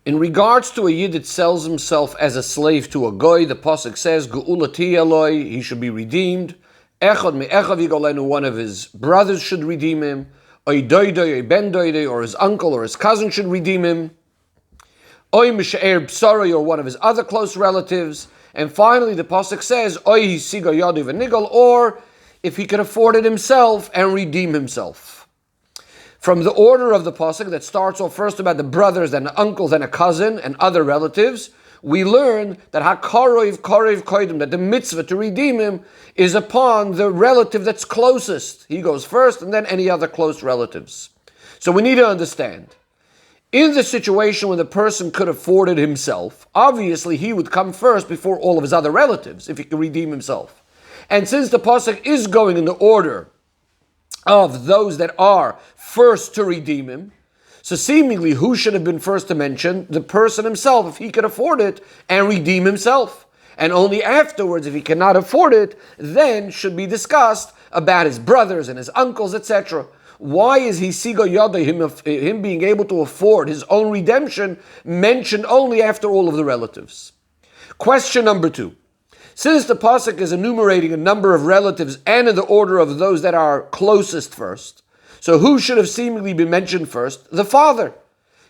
In regards to a Yid that sells himself as a slave to a goy, the pasuk says, "Ge'ulati eloi," he should be redeemed. Echad me'echav yigolenu, one of his brothers should redeem him. Oy doidoi, oy ben doidoi, or his uncle or his cousin should redeem him. Oy mishe'er b'saroi, or one of his other close relatives. And finally, the pasuk says, "Oy hisiga yadu v'nigol," or if he can afford it himself and redeem himself. From the order of the pasuk that starts off first about the brothers and the uncles and a cousin and other relatives, we learn that hakaroiv karev koidim, that the mitzvah to redeem him is upon the relative that's closest. He goes first, and then any other close relatives. So we need to understand, in the situation when the person could afford it himself, obviously he would come first before all of his other relatives if he could redeem himself. And since the pasuk is going in the order of those that are first to redeem him, so seemingly who should have been first to mention? The person himself, if he could afford it, and redeem himself. And only afterwards, if he cannot afford it, then should be discussed about his brothers and his uncles, etc. Why is he siga yada, him being able to afford his own redemption, mentioned only after all of the relatives? Question number 2. Since the pasuk is enumerating a number of relatives and in the order of those that are closest first, so who should have seemingly been mentioned first? The father.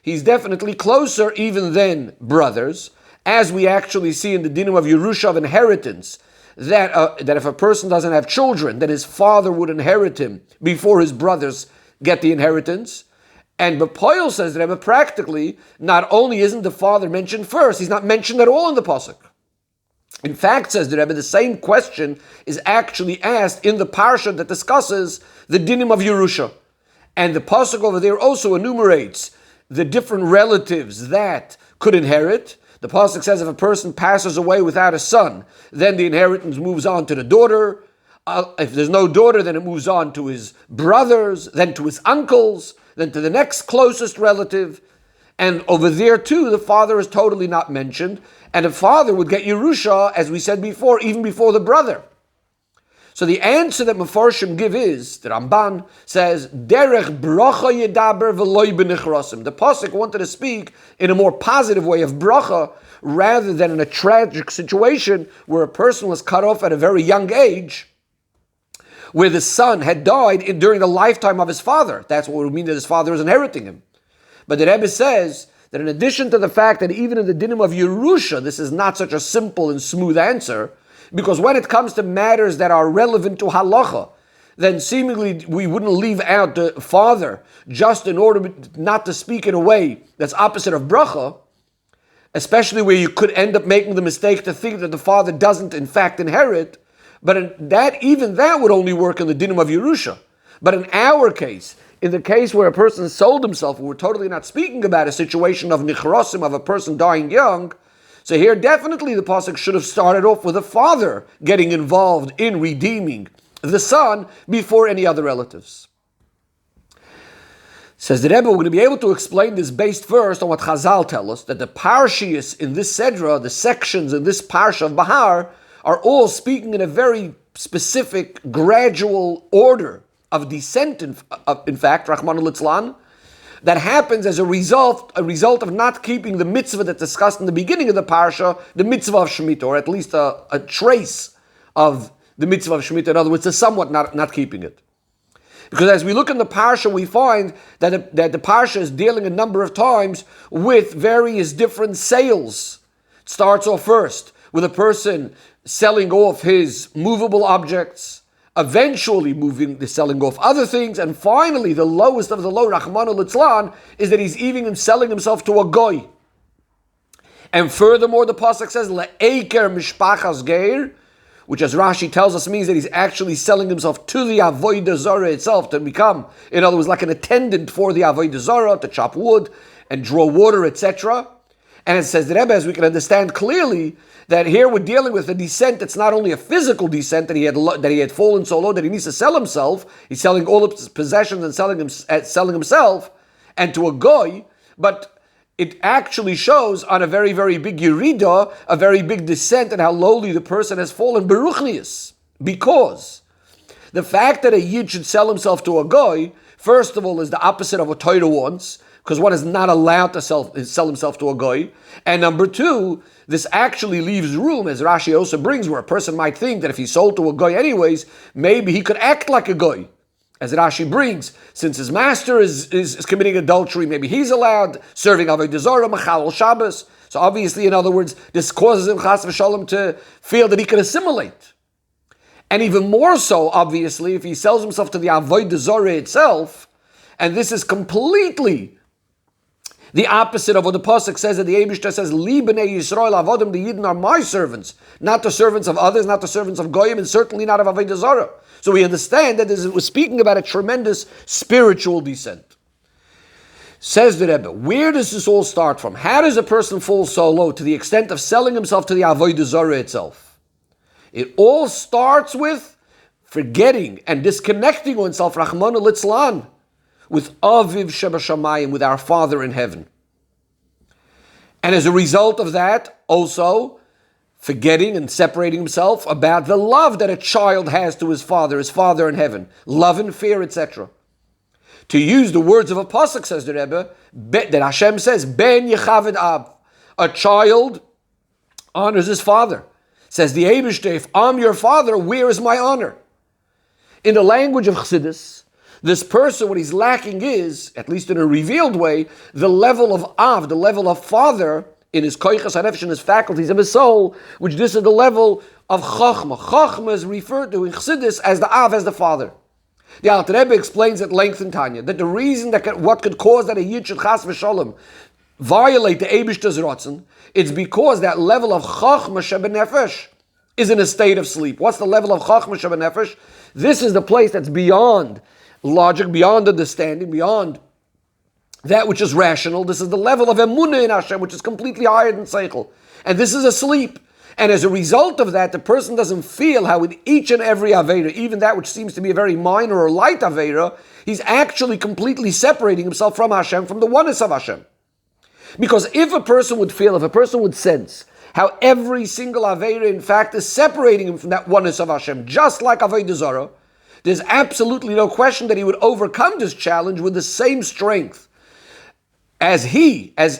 He's definitely closer even than brothers, as we actually see in the dinim of Yerusha of inheritance, that if a person doesn't have children, then his father would inherit him before his brothers get the inheritance. And Bepoil says that practically, not only isn't the father mentioned first, he's not mentioned at all in the pasuk. In fact, says the Rebbe, the same question is actually asked in the parsha that discusses the dinim of Yerusha. And the pasuk over there also enumerates the different relatives that could inherit. The pasuk says if a person passes away without a son, then the inheritance moves on to the daughter. If there's no daughter, then it moves on to his brothers, then to his uncles, then to the next closest relative. And over there too, the father is totally not mentioned. And the father would get Yerusha, as we said before, even before the brother. So the answer that Mefarshim give is, the Ramban says, Derech bracha yedaber v'loy b'nichrasim. The pasuk wanted to speak in a more positive way of bracha, rather than in a tragic situation where a person was cut off at a very young age, where the son had died during the lifetime of his father. That's what would mean that his father is inheriting him. But the Rebbe says that in addition to the fact that even in the dinim of Yerusha, this is not such a simple and smooth answer, because when it comes to matters that are relevant to halacha, then seemingly we wouldn't leave out the father just in order not to speak in a way that's opposite of bracha, especially where you could end up making the mistake to think that the father doesn't in fact inherit. But even that would only work in the dinim of Yerusha. But in our case, in the case where a person sold himself, we're totally not speaking about a situation of nichrosim, of a person dying young. So here definitely the pasuk should have started off with the father getting involved in redeeming the son before any other relatives. Says the Rebbe, we're going to be able to explain this based first on what Chazal tell us, that the parshias in this Sedra, the sections in this parsha of Behar, are all speaking in a very specific, gradual order of descent, in fact, Rahman al-Itzlan, that happens as a result of not keeping the mitzvah that's discussed in the beginning of the parsha, the mitzvah of Shemitah, or at least a trace of the mitzvah of Shemitah. In other words, a somewhat not keeping it. Because as we look in the parsha, we find that the parsha is dealing a number of times with various different sales. It starts off first with a person selling off his movable objects, eventually selling off other things, and finally, the lowest of the low, Rahman al-Itzlan, is that he's even selling himself to a goy. And furthermore, the pasuk says, Le'eker mishpachas geir, which as Rashi tells us means that he's actually selling himself to the Avodah Zarah itself, to become, in other words, like an attendant for the Avodah Zarah, to chop wood and draw water, etc. And it says the Rebbe, as we can understand clearly, that here we're dealing with a descent that's not only a physical descent, that he had fallen so low that he needs to sell himself. He's selling all of his possessions and selling himself, and to a goy, but it actually shows on a very, very big yerida, a very big descent, and how lowly the person has fallen, beruchnius. Because the fact that a yid should sell himself to a goy, first of all, is the opposite of what Torah wants, because one is not allowed to sell himself to a goy. And number two, this actually leaves room, as Rashi also brings, where a person might think that if he sold to a goy anyways, maybe he could act like a goy. As Rashi brings, since his master is committing adultery, maybe he's allowed, serving Avodah Zarah, Machal Shabbos. So obviously, in other words, this causes him, Chas v'Shalom, to feel that he can assimilate. And even more so, obviously, if he sells himself to the Avodah Zarah itself, and this is completely the opposite of what the Pasuk says, that the Eibishter says, Li b'nei Yisrael avodim, the Yidden are my servants, not the servants of others, not the servants of Goyim, and certainly not of Avodah Zarah. So we understand that this was speaking about a tremendous spiritual descent. Says the Rebbe, where does this all start from? How does a person fall so low to the extent of selling himself to the Avodah Zarah itself? It all starts with forgetting and disconnecting oneself, Rahmanu Litzlan, with Aviv Shebashamayim, with our Father in heaven. And as a result of that, also forgetting and separating himself about the love that a child has to his Father in heaven, love and fear, etc. To use the words of a pasuk, says the Rebbe, that Hashem says, Ben Yechaved Av, a child honors his father. Says the Eibishter, if I'm your father, where is my honor? In the language of Chassidus, this person, what he's lacking is, at least in a revealed way, the level of Av, the level of father, in his koichas hanefesh, in his faculties of his soul, which this is the level of Chachma. Chachma is referred to in Chassidus as the Av, as the father. The Alter Rebbe explains at length in Tanya that the reason that what could cause that a Yid should Chas v'Shalom violate the Eibishter's Ratzon, it's because that level of Chachma shebenefesh is in a state of sleep. What's the level of Chachma shebenefesh? This is the place that's beyond logic, beyond understanding, beyond that which is rational. This is the level of emunah in Hashem, which is completely higher than seichel. And this is a sleep. And as a result of that, the person doesn't feel how with each and every Aveira, even that which seems to be a very minor or light Aveira, he's actually completely separating himself from Hashem, from the oneness of Hashem. Because if a person would feel, if a person would sense how every single Aveira, in fact, is separating him from that oneness of Hashem, just like Avodah Zarah, there's absolutely no question that he would overcome this challenge with the same strength as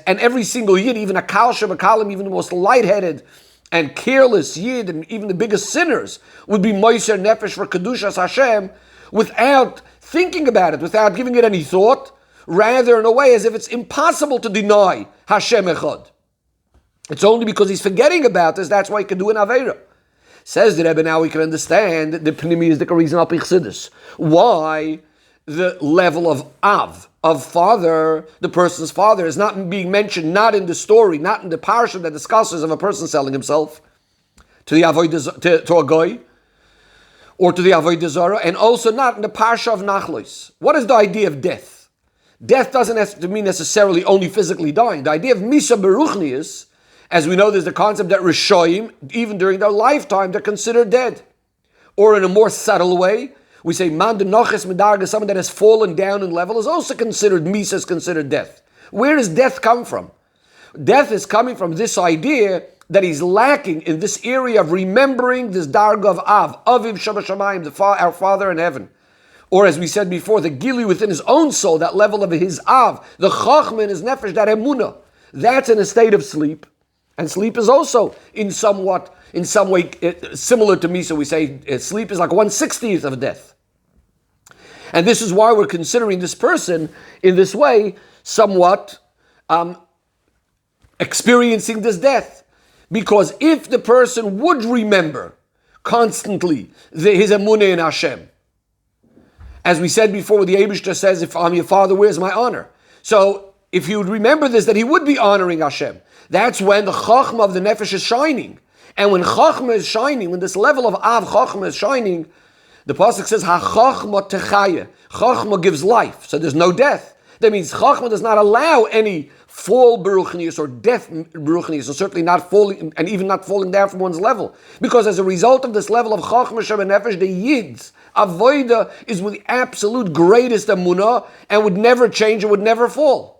and every single Yid, even a Kal Shebakalim, even the most lightheaded and careless Yid, and even the biggest sinners, would be Moiser Nefesh for Kedushas Hashem without thinking about it, without giving it any thought, rather in a way as if it's impossible to deny Hashem Echad. It's only because he's forgetting about this, that's why he can do an Aveira. Says the Rebbe, now we can understand the Pnimi is the reason of Chassidus. Why the level of Av, of father, the person's father, is not being mentioned, not in the story, not in the parsha that discusses of a person selling himself to the Avodah, to a goy, or to the Avodah Zarah, and also not in the parsha of Nachlos. What is the idea of death? Death doesn't have to mean necessarily only physically dying. The idea of Misa Beruchnius, as we know, there's the concept that Rishoyim, even during their lifetime, they're considered dead. Or in a more subtle way, we say Man Noches Medarga, someone that has fallen down in level, is also considered Misa, is considered death. Where does death come from? Death is coming from this idea that he's lacking in this area of remembering this Darga of Av, Aviv Shabashamayim, our Father in heaven. Or as we said before, the Gili within his own soul, that level of his Av, the Chachma in his Nefesh, that Emunah, that's in a state of sleep. And sleep is also in some way similar to Misa. We say sleep is like 1/60th of death. And this is why we're considering this person in this way somewhat experiencing this death. Because if the person would remember constantly his emunah in Hashem, as we said before, the Eibishter says, if I'm your father, where's my honor? So if he would remember this, that he would be honoring Hashem. That's when the Chachma of the Nefesh is shining. And when Chachma is shining, when this level of Av Chachma is shining, the Pasuk says, Ha-Chachma techaya. Chachma gives life, so there's no death. That means Chachma does not allow any fall beruchnius or death beruchnius, and certainly not falling, and even not falling down from one's level. Because as a result of this level of Chachma Shem Nefesh, the Yid's Avoida is with the absolute greatest emunah and would never change, and would never fall.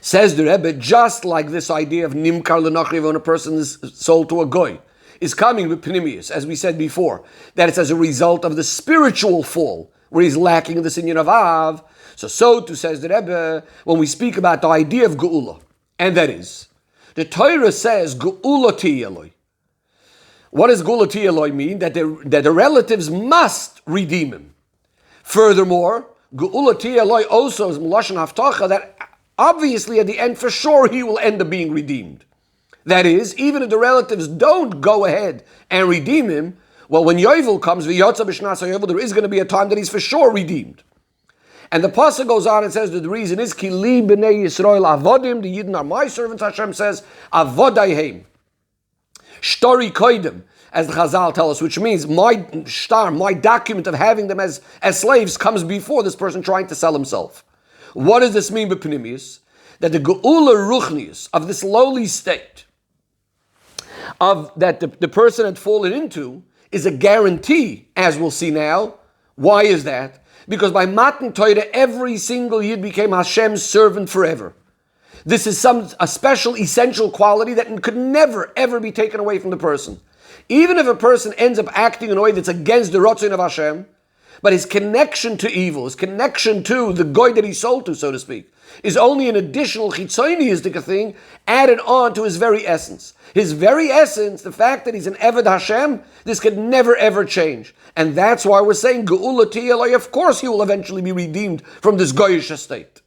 Says the Rebbe, just like this idea of Nimkar L'Nachri, when a person is sold to a goy, is coming with Pnimius, as we said before, that it's as a result of the spiritual fall, where he's lacking in the inyan of Av. So too says the Rebbe when we speak about the idea of Geula. And that is, the Torah says Geula Tiyeloi. What does Geula Tiyeloi mean? That the relatives must redeem him. Furthermore, Geula Tiyeloi also is Lashon Haftacha that obviously at the end for sure he will end up being redeemed. That is, even if the relatives don't go ahead and redeem him, well, when Yovel comes, V'yotza b'shnas Yovel, there is going to be a time that he's for sure redeemed. And the pasuk goes on and says that the reason is Ki li b'nei Yisrael avodim, the Yidden are my servants, Hashem says, avodayhem. Shtori koidem, as the Chazal tell us, which means my document of having them as slaves comes before this person trying to sell himself. What does this mean b'pnimius? That the Geula Ruchnius of this lowly state, of that the person had fallen into, is a guarantee, as we'll see now. Why is that? Because by Matan Torah, every single Yid became Hashem's servant forever. This is a special, essential quality that could never, ever be taken away from the person. Even if a person ends up acting in a way that's against the Ratzon of Hashem, but his connection to evil, his connection to the goy that he sold to, so to speak, is only an additional chitzoniistic thing added on to his very essence. His very essence, the fact that he's an Eved Hashem, this could never ever change. And that's why we're saying, Geula Tiyeloi, of course he will eventually be redeemed from this goyish state.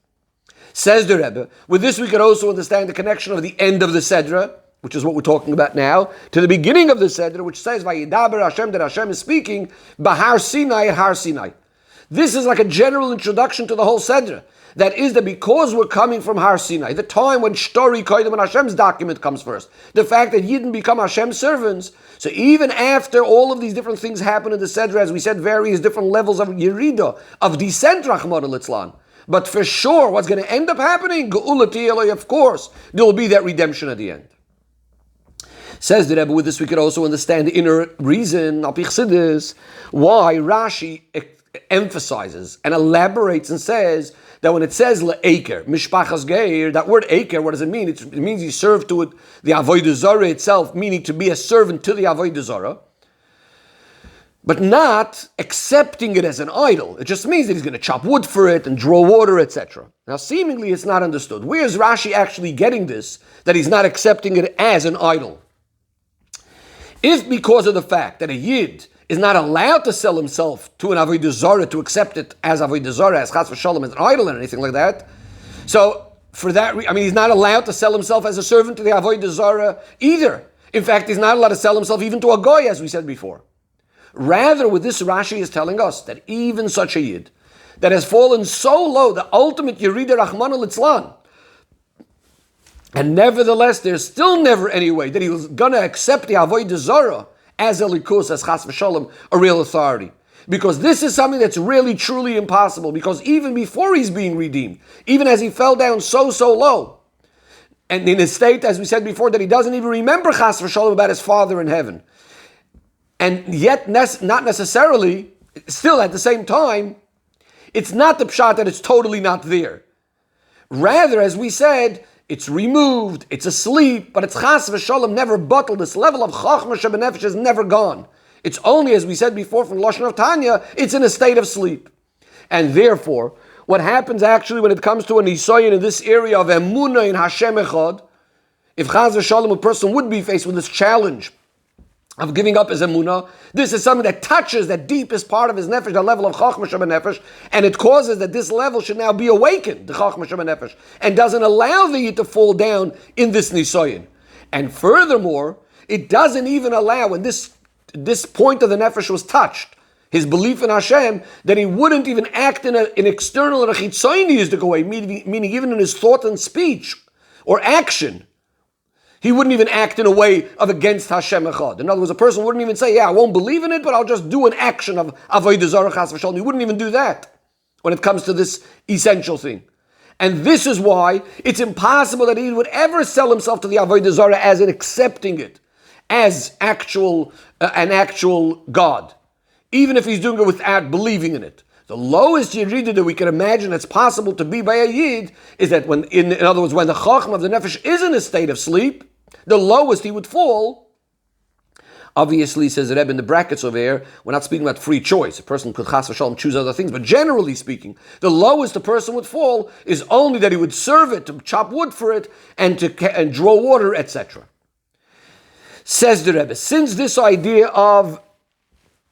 Says the Rebbe, with this we can also understand the connection of the end of the Sedra, which is what we're talking about now, to the beginning of the Sedra, which says, Vayidaber Hashem, that Hashem is speaking, Behar Sinai at Har Sinai. This is like a general introduction to the whole Sedra. That is that because we're coming from Har Sinai, the time when Shtori Koidem and Hashem's document comes first, the fact that Yidden become Hashem's servants, so even after all of these different things happen in the Sedra, as we said, various different levels of Yerida, of descent, Rachmana litzlan, but for sure, what's going to end up happening, Geula Tiyeloi, of course, there will be that redemption at the end. Says the Rebbe, with this we could also understand the inner reason, why Rashi emphasizes and elaborates and says that when it says le'eker, mishpachas geir, that word eker, what does it mean? It means he served to it, the avodah zarah itself, meaning to be a servant to the avodah zarah, but not accepting it as an idol. It just means that he's going to chop wood for it and draw water, etc. Now, seemingly it's not understood. Where is Rashi actually getting this, that he's not accepting it as an idol? If because of the fact that a Yid is not allowed to sell himself to an avodah zarah, to accept it as avodah zarah, as chas v'shalom, as an idol or anything like that, so for that, he's not allowed to sell himself as a servant to the avodah zarah either. In fact, he's not allowed to sell himself even to a goy, as we said before. Rather, with this Rashi is telling us that even such a Yid that has fallen so low, the ultimate Yerida Rachmana litzlan, and nevertheless, there's still never any way that he was going to accept the avodah zarah as a likus, as chas v'shalom, a real authority. Because this is something that's really, truly impossible. Because even before he's being redeemed, even as he fell down so low, and in a state, as we said before, that he doesn't even remember chas v'shalom about his Father in heaven, and yet not necessarily, still at the same time, it's not the pshat that it's totally not there. Rather, as we said, it's removed, it's asleep, but it's chas v'shalom never bottled. This level of chachma shebenefesh is never gone. It's only, as we said before from Lashon of Tanya, it's in a state of sleep. And therefore, what happens actually when it comes to an nisayon in this area of emunah in Hashem echad, if chas v'shalom a person would be faced with this challenge of giving up his emunah, this is something that touches that deepest part of his nefesh, the level of chachma shebenefesh, and it causes that this level should now be awakened, the chachma shebenefesh, and doesn't allow the yid to fall down in this nisayon. And furthermore, it doesn't even allow, when this point of the nefesh was touched, his belief in Hashem, that he wouldn't even act in an external or a chitzoniistic way, meaning even in his thought and speech or action. He wouldn't even act in a way of against Hashem echad. In other words, a person wouldn't even say, I won't believe in it, but I'll just do an action of avodah zarah chas v'shalom. He wouldn't even do that when it comes to this essential thing. And this is why it's impossible that he would ever sell himself to the avodah zarah as in accepting it as an actual God, even if he's doing it without believing in it. The lowest yerida that we can imagine that's possible to be by a yid is that when, in other words, when the chachma of the nefesh is in a state of sleep, the lowest he would fall Obviously, says the Rebbe in the brackets over here, we're not speaking about free choice. A person could chas v'shalom choose other things, but generally speaking, the lowest a person would fall is only that he would serve it, to chop wood for it, and draw water, etc. Says the Rebbe, since this idea of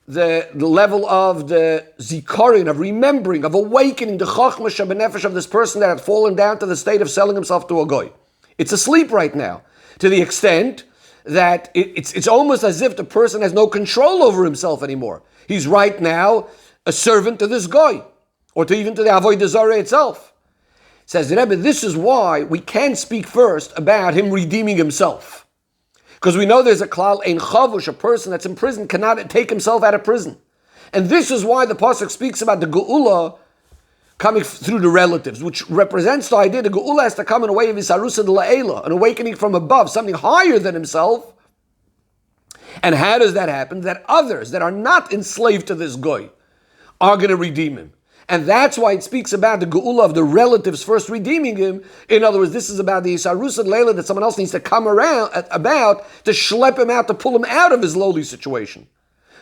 the level of the zikaron, of remembering, of awakening the chachma shabenefesh of this person that had fallen down to the state of selling himself to a goy, it's asleep right now, to the extent that it's almost as if the person has no control over himself anymore. He's right now a servant to this guy, or even to the Avodah Zarah itself. Says the Rebbe, this is why we can't speak first about him redeeming himself. Because we know there's a klal, ein chavush, a person that's in prison cannot take himself out of prison. And this is why the pasuk speaks about the geula coming through the relatives, which represents the idea the geula has to come in a way of isarusa de la'ela, an awakening from above, something higher than himself. And how does that happen? That others that are not enslaved to this goy are going to redeem him. And that's why it speaks about the geula of the relatives first redeeming him. In other words, this is about the isarusa de la'ela that someone else needs to come around about to schlep him out, to pull him out of his lowly situation.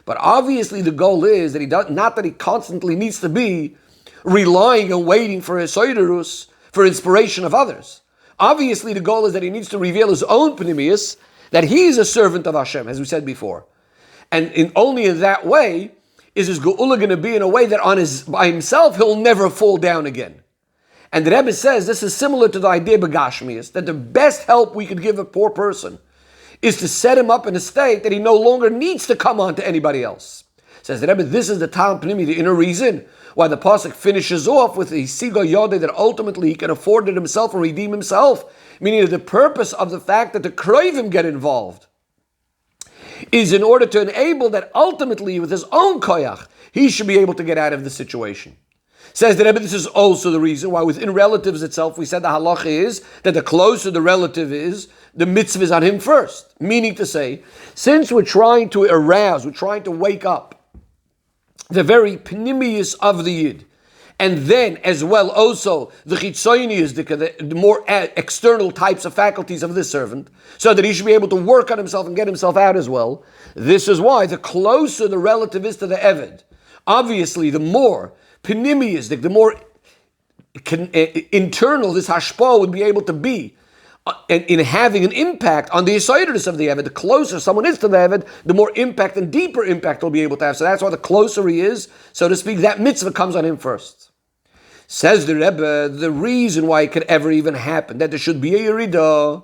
But obviously the goal is that not that he constantly needs to be relying and waiting for his soiderus, for inspiration of others. Obviously, the goal is that he needs to reveal his own pnimius, that he is a servant of Hashem, as we said before. And only in that way is his geula going to be in a way that by himself he'll never fall down again. And the Rebbe says this is similar to the idea of Gashmias, that the best help we could give a poor person is to set him up in a state that he no longer needs to come on to anybody else. Says the Rebbe, this is the Tam Pnimi, the inner reason why the pasuk finishes off with the Siga Yodeh, that ultimately he can afford it himself and redeem himself. Meaning that the purpose of the fact that the Kroivim get involved is in order to enable that ultimately with his own koyach, he should be able to get out of the situation. Says the Rebbe, this is also the reason why within relatives itself, we said the halacha is that the closer the relative is, the mitzvah is on him first. Meaning to say, since we're trying to arouse, we're trying to wake up the very pnimius of the Yid, and then as well also the chitzonius, the more external types of faculties of this servant, so that he should be able to work on himself and get himself out as well. This is why the closer the relative is to the Eved, obviously the more pnimius, the more internal this hashpah would be able to be in having an impact on the assidus of the Eved. The closer someone is to the Eved, the more impact and deeper impact he'll be able to have. So that's why the closer he is, so to speak, that mitzvah comes on him first. Says the Rebbe, the reason why it could ever even happen, that there should be a Yerida,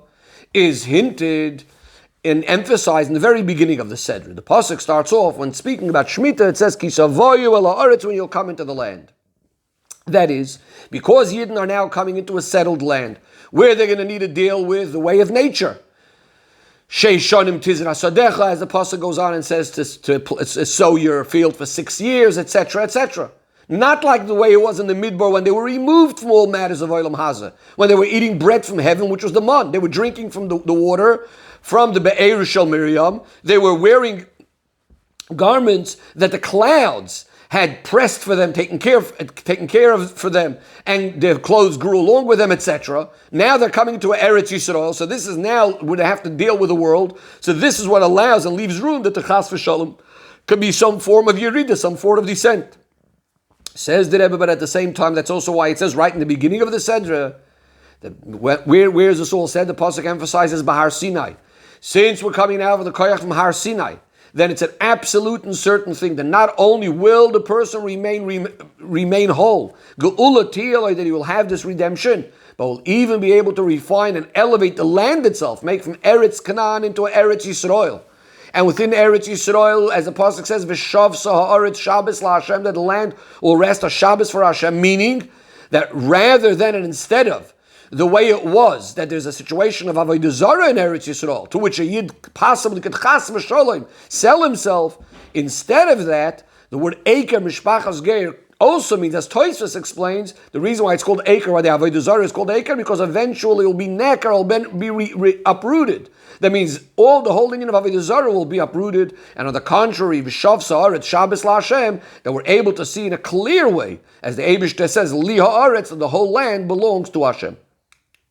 is hinted and emphasized in the very beginning of the Sedra. The pasuk starts off, when speaking about Shemitah, it says, Ki savoyu el haaretz, when you'll come into the land. That is, because Yidden are now coming into a settled land, where they're going to need to deal with the way of nature. Sheishonim tizra sadecha, as the pasuk goes on and says to sow your field for 6 years, etc., etc. Not like the way it was in the Midbar when they were removed from all matters of Olam Hazeh, when they were eating bread from heaven, which was the man. They were drinking from the water from the Be'er Shel Miriam. They were wearing garments that the clouds had pressed for them, taken care of for them, and their clothes grew along with them, etc. Now they're coming to Eretz Yisrael, so this is now where they have to deal with the world. So this is what allows and leaves room that the Chas v'Shalom could be some form of Yerida, some form of descent. Says the Rebbe, but at the same time, that's also why it says right in the beginning of the Sedra, where is this all said? The pasuk emphasizes Behar Sinai. Since we're coming out of the koyach from Har Sinai, then it's an absolute and certain thing that not only will the person remain whole, geula tiyaloi, that he will have this redemption, but will even be able to refine and elevate the land itself, make from Eretz Canaan into Eretz Yisrael. And within Eretz Yisrael, as the pasuk says, "V'shav sa'aretz Shabbos la'Hashem," that the land will rest a Shabbos for Hashem, meaning that rather than and instead of the way it was, that there's a situation of Avodah Zarah in Eretz Yisrael, to which a Yid possibly could chas v'sholem sell himself. Instead of that, the word Eker Mishpachas Geir also means, as Tosfos explains, the reason why it's called Eker, why the Avodah Zarah is called Eker, because eventually it will be Neker, will be uprooted. That means all the whole union of Avodah Zarah will be uprooted, and on the contrary, V'shav sa'aretz Shabbos la'Hashem, that we're able to see in a clear way, as the Eibishter says, Li ha'aretz, that the whole land belongs to Hashem.